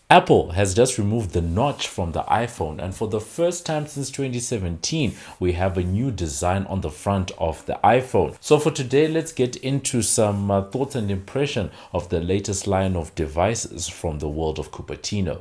Apple has just removed the notch from the iPhone, and for the first time since 2017, we have a new design on the front of the iPhone. So for today, let's get into some thoughts and impression of the latest line of devices from the world of Cupertino.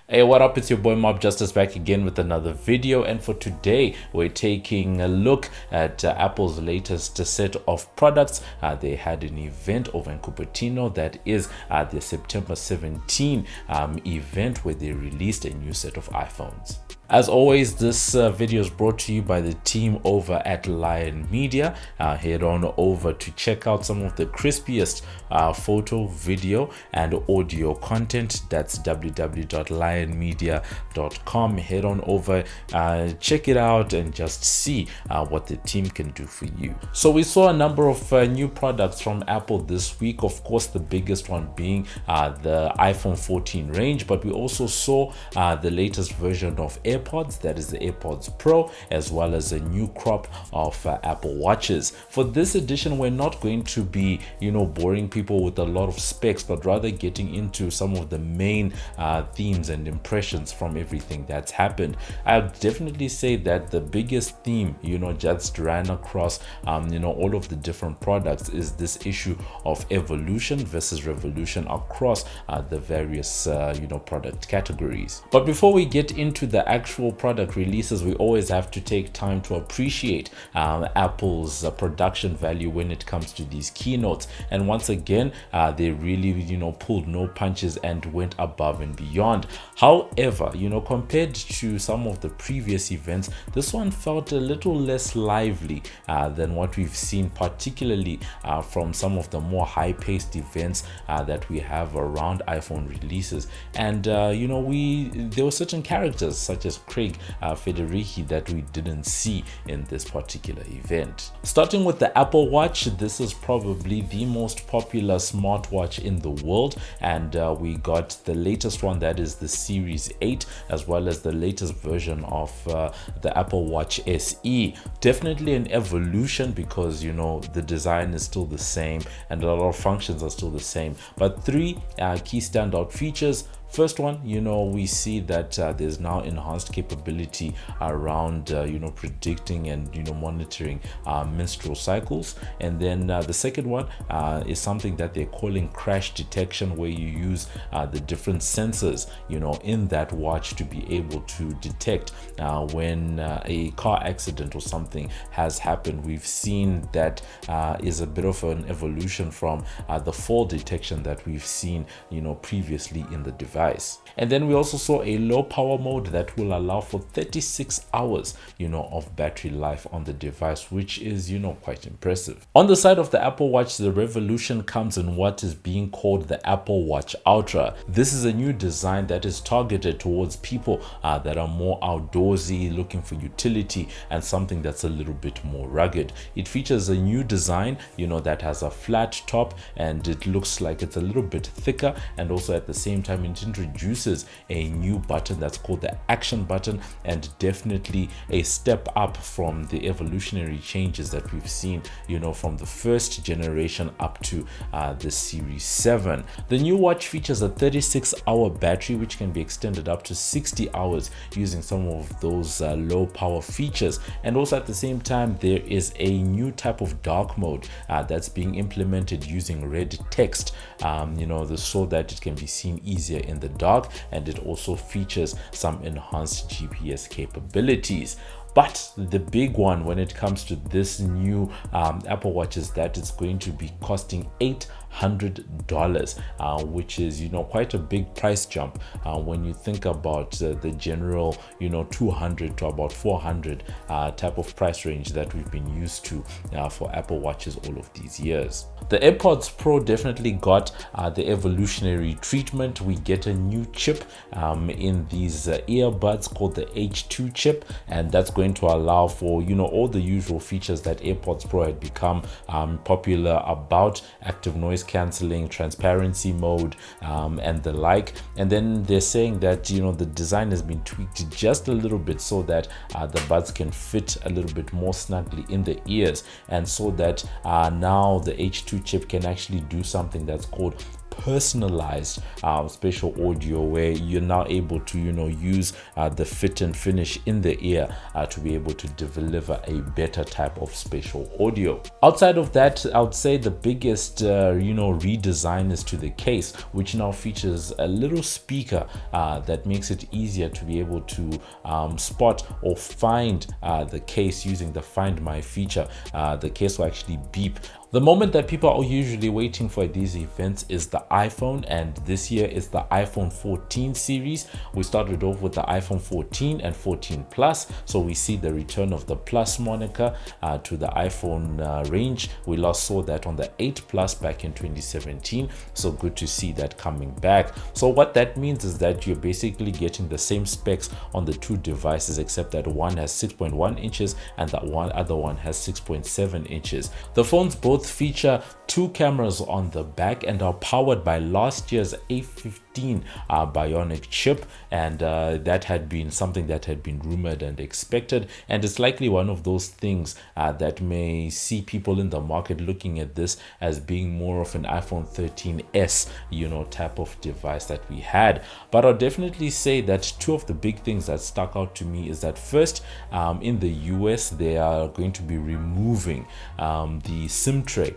Hey, what up? It's your boy MobbJustice back again with another video, and for today we're taking a look at Apple's latest set of products. They had an event over in Cupertino, that is the September 17 event, where they released a new set of iPhones. As always, this video is brought to you by the team over at Lion Media. Head on over to check out some of the crispiest photo, video, and audio content. That's www.lionmedia.com. Head on over, check it out, and just see what the team can do for you. So we saw a number of new products from Apple this week. Of course, the biggest one being the iPhone 14 range, but we also saw the latest version of AirPods, that is the AirPods Pro, as well as a new crop of Apple Watches. For this edition, we're not going to be, boring people with a lot of specs, but rather getting into some of the main themes and impressions from everything that's happened. I'd definitely say that the biggest theme, just ran across, all of the different products, is this issue of evolution versus revolution across the various, product categories. But before we get into the actual product releases, we always have to take time to appreciate Apple's production value when it comes to these keynotes. And once again, they really pulled no punches and went above and beyond. However, compared to some of the previous events, this one felt a little less lively than what we've seen, particularly from some of the more high-paced events that we have around iPhone releases. And there were certain characters such as Craig Federici that we didn't see in this particular event. Starting with the Apple Watch, this is probably the most popular smartwatch in the world, and we got the latest one, that is the Series 8, as well as the latest version of the Apple Watch SE. Definitely an evolution, because the design is still the same and a lot of functions are still the same, but three key standout features. First one, we see that there's now enhanced capability around, predicting and, monitoring menstrual cycles. And then the second one is something that they're calling crash detection, where you use the different sensors, in that watch to be able to detect when a car accident or something has happened. We've seen that is a bit of an evolution from the fall detection that we've seen, previously in the device. And then we also saw a low power mode that will allow for 36 hours of battery life on the device, which is quite impressive. On the side of the Apple Watch, the revolution comes in what is being called the Apple Watch Ultra. This is a new design that is targeted towards people that are more outdoorsy, looking for utility and something that's a little bit more rugged. It features a new design that has a flat top, and it looks like it's a little bit thicker, and also at the same time it introduces a new button that's called the action button, and definitely a step up from the evolutionary changes that we've seen from the first generation up to the Series 7. The new watch features a 36-hour battery, which can be extended up to 60 hours using some of those low power features. And also at the same time, there is a new type of dark mode that's being implemented using red text, so that it can be seen easier in the dark, and it also features some enhanced GPS capabilities. But the big one when it comes to this new Apple Watch is that it's going to be costing $800, which is quite a big price jump when you think about the general 200 to about 400 type of price range that we've been used to for Apple Watches all of these years. The AirPods Pro definitely got the evolutionary treatment. We get a new chip in these earbuds called the H2 chip, and that's going going to allow for, you know, all the usual features that AirPods Pro had become popular about: active noise cancelling, transparency mode, and the like. And then they're saying that, you know, the design has been tweaked just a little bit so that the buds can fit a little bit more snugly in the ears, and so that now the H2 chip can actually do something that's called personalized spatial audio, where you're now able to, you know, use the fit and finish in the ear to be able to deliver a better type of spatial audio. Outside of that, I would say the biggest you know, redesign is to the case, which now features a little speaker that makes it easier to be able to spot or find the case using the Find My feature. The case will actually beep. The moment that people are usually waiting for at these events is the iPhone, and this year is the iPhone 14 series. We started off with the iPhone 14 and 14 Plus, so we see the return of the Plus moniker to the iPhone range. We last saw that on the 8 Plus back in 2017, so good to see that coming back. So what that means is that you're basically getting the same specs on the two devices, except that one has 6.1 inches and that other one has 6.7 inches. The phones both feature two cameras on the back and are powered by last year's A15 Bionic chip, and that had been something that had been rumored and expected, and it's likely one of those things that may see people in the market looking at this as being more of an iPhone 13s, you know, type of device that we had. But I'll definitely say that two of the big things that stuck out to me is that first, in the US, they are going to be removing the SIM tray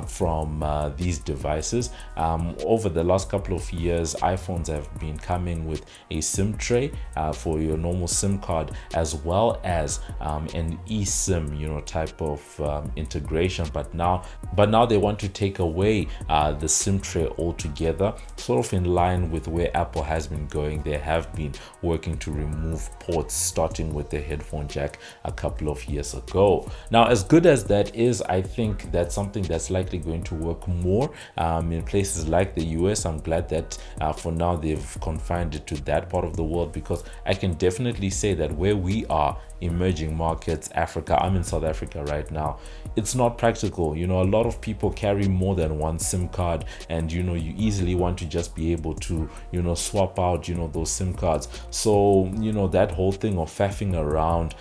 from these devices. Over the last couple of years, iPhones have been coming with a SIM tray for your normal SIM card, as well as an eSIM, you know, type of integration. But now they want to take away the SIM tray altogether, sort of in line with where Apple has been going. They have been working to remove ports, starting with the headphone jack a couple of years ago. Now, as good as that is, I think that's something that's likely going to work more in places like the US. I'm glad that for now they've confined it to that part of the world, because I can definitely say that where we are, emerging markets, Africa, I'm in South Africa right now, it's not practical. You know, a lot of people carry more than one SIM card, and you know, you easily want to just be able to, you know, swap out, you know, those SIM cards. So, you know, that whole thing of faffing around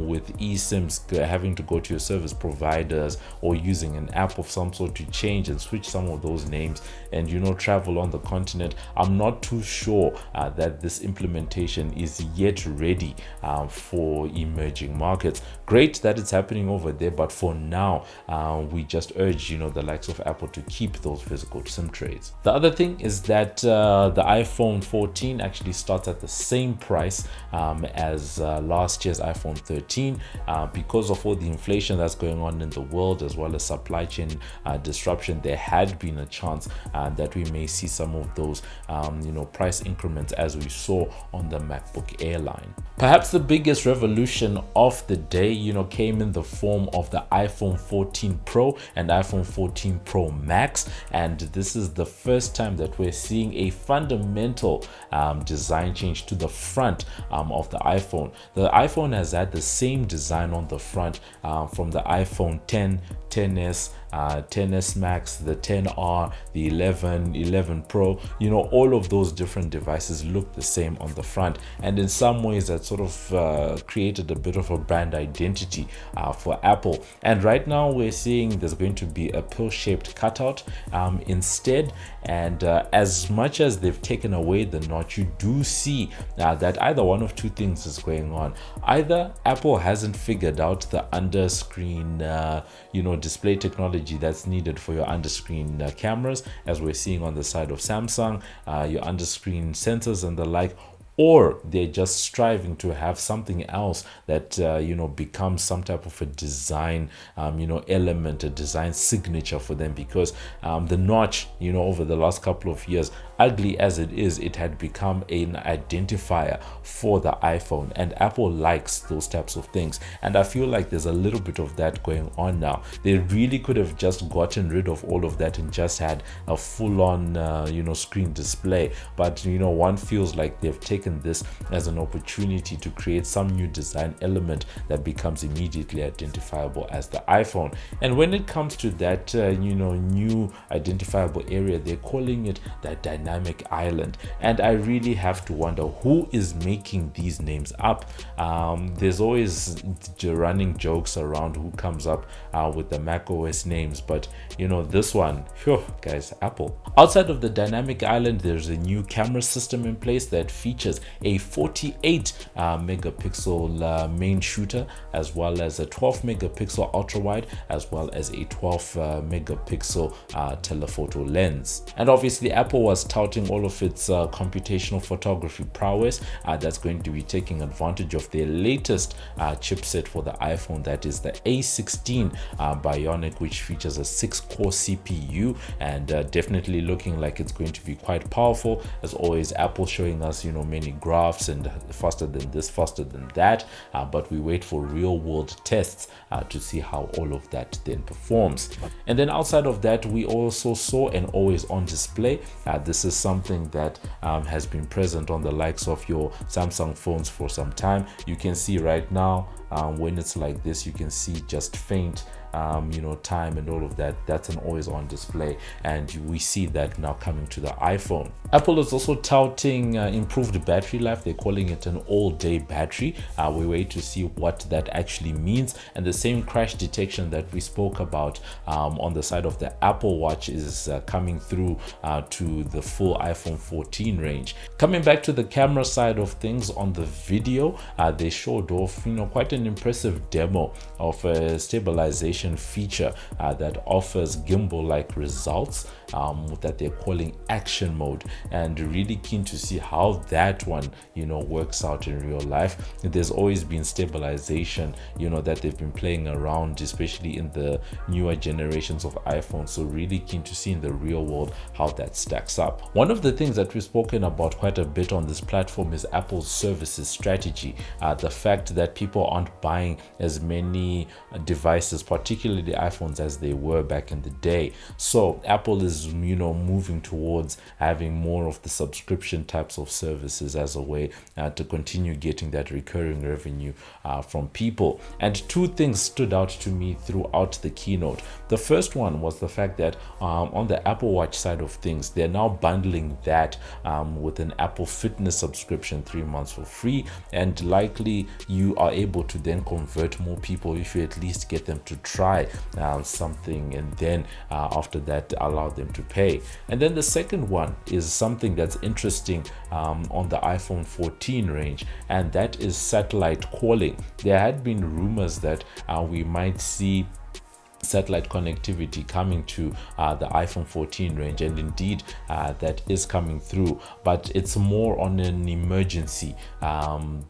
with eSIMs, having to go to your service providers or using an app of some sort to change and switch some of those names and, you know, travel on the continent, I'm not too sure that this implementation is yet ready for emerging markets. Great that it's happening over there, but for now, we just urge, you know, the likes of Apple to keep those physical SIM trays. The other thing is that the iPhone 14 actually starts at the same price as last year's iPhone 13 because of all the inflation that's going on in the world, as well as supply chain disruption. There had been a chance that we may see some of those you know, price increments as we saw on the MacBook Air line. Perhaps the biggest revolution of the day, you know, came in the form of the iPhone 14 Pro and iPhone 14 Pro Max, and this is the first time that we're seeing a fundamental design change to the front of the iPhone. The iPhone has had the same design on the front from the iPhone 10, 10s, 10s Max, the 10R, the 11 Pro. You know, all of those different devices look the same on the front, and in some ways that sort of created a bit of a brand identity for Apple. And right now we're seeing there's going to be a pill-shaped cutout instead, and as much as they've taken away the notch, you do see that either one of two things is going on. Either Apple hasn't figured out the under-screen you know, display technology that's needed for your under-screen cameras, as we're seeing on the side of Samsung, your under-screen sensors and the like, or they're just striving to have something else that you know, becomes some type of a design you know, element, a design signature for them, because the notch, you know, over the last couple of years, ugly as it is, it had become an identifier for the iPhone, and Apple likes those types of things. And I feel like there's a little bit of that going on now. They really could have just gotten rid of all of that and just had a full-on screen display, but one feels like they've taken this as an opportunity to create some new design element that becomes immediately identifiable as the iPhone. And when it comes to that new identifiable area, they're calling it the dynamic island, and I really have to wonder who is making these names up. There's always running jokes around who comes up with the Mac OS names, but this one, phew, guys, Apple. Outside of the dynamic island, there's a new camera system in place that features a 48 megapixel main shooter, as well as a 12 megapixel ultra wide, as well as a 12 megapixel telephoto lens. And obviously Apple was touting all of its computational photography prowess that's going to be taking advantage of their latest chipset for the iPhone, that is the A16 Bionic, which features a 6-core CPU, and definitely looking like it's going to be quite powerful. As always, Apple showing us many graphs and faster than this, faster than that, but we wait for real world tests to see how all of that then performs. And then outside of that, we also saw an always on display. This is something that has been present on the likes of your Samsung phones for some time. You can see right now when it's like this, you can see just faint time and all of that. That's an always on display, and we see that now coming to the iPhone. Apple is also touting improved battery life. They're calling it an all-day battery. We wait to see what that actually means, and the same crash detection that we spoke about on the side of the Apple Watch is coming through to the full iPhone 14 range. Coming back to the camera side of things, on the video, they showed off quite an impressive demo of a stabilization feature that offers gimbal-like results that they're calling action mode, and really keen to see how that one works out in real life. There's always been stabilization that they've been playing around, especially in the newer generations of iPhone, so really keen to see in the real world how that stacks up. One of the things that we've spoken about quite a bit on this platform is Apple's services strategy, the fact that people aren't buying as many devices, particularly iPhones, as they were back in the day. So Apple is moving towards having more of the subscription types of services as a way to continue getting that recurring revenue from people. And two things stood out to me throughout the keynote. The first one was the fact that on the Apple Watch side of things, they're now bundling that with an Apple Fitness subscription, 3 months for free, and likely you are able to then convert more people if you at least get them to try something, and then after that allow them to pay. And then the second one is something that's interesting on the iPhone 14 range, and that is satellite calling. There had been rumors that we might see satellite connectivity coming to the iPhone 14 range, and indeed that is coming through, but it's more on an emergency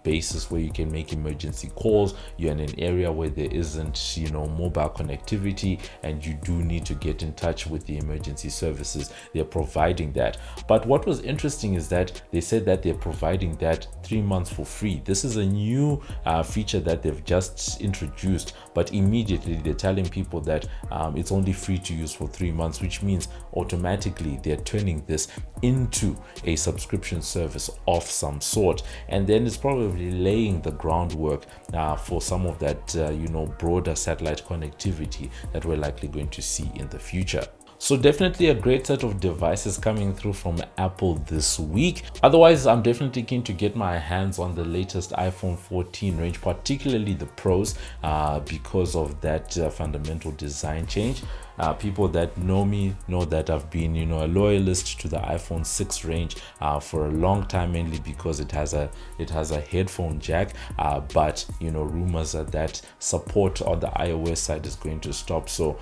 basis where you can make emergency calls. You're in an area where there isn't mobile connectivity and you do need to get in touch with the emergency services. They're providing that. But what was interesting is that they said that they're providing that 3 months for free. This is a new feature that they've just introduced, but immediately they're telling people that it's only free to use for 3 months, which means automatically they're turning this into a subscription service of some sort, and then it's probably laying the groundwork for some of that broader satellite connectivity that we're likely going to see in the future. So definitely a great set of devices coming through from Apple this week. Otherwise, I'm definitely keen to get my hands on the latest iPhone 14 range, particularly the Pros, because of that fundamental design change. People that know me know that I've been a loyalist to the iPhone 6 range for a long time, mainly because it has a headphone jack, but rumors are that support on the iOS side is going to stop, so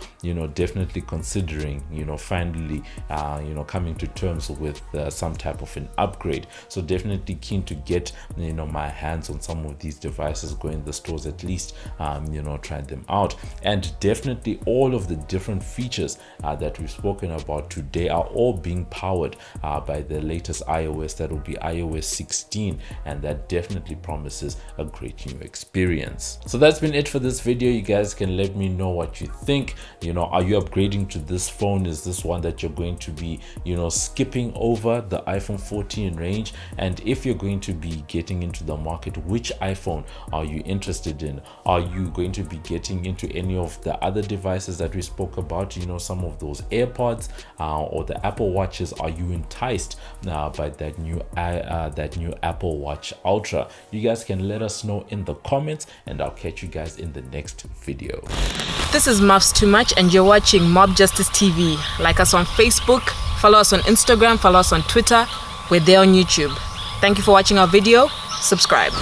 definitely considering finally coming to terms with some type of an upgrade. So definitely keen to get my hands on some of these devices, go in the stores at least, try them out, and definitely all of the different features that we've spoken about today are all being powered by the latest iOS, that will be iOS 16, and that definitely promises a great new experience. So that's been it for this video. You guys can let me know what you think. Are you upgrading to this phone? Is this one that you're going to be skipping over the iPhone 14 range? And if you're going to be getting into the market, which iPhone are you interested in? Are you going to be getting into any of the other devices that we spoke about, some of those AirPods or the Apple Watches? Are you enticed by that new Apple Watch Ultra? You guys can let us know in the comments, and I'll catch you guys in the next video. This is Muffs Too Much, and you're watching MobbJustice TV. Like us on Facebook, follow us on Instagram, follow us on Twitter. We're there on YouTube. Thank you for watching our video. Subscribe.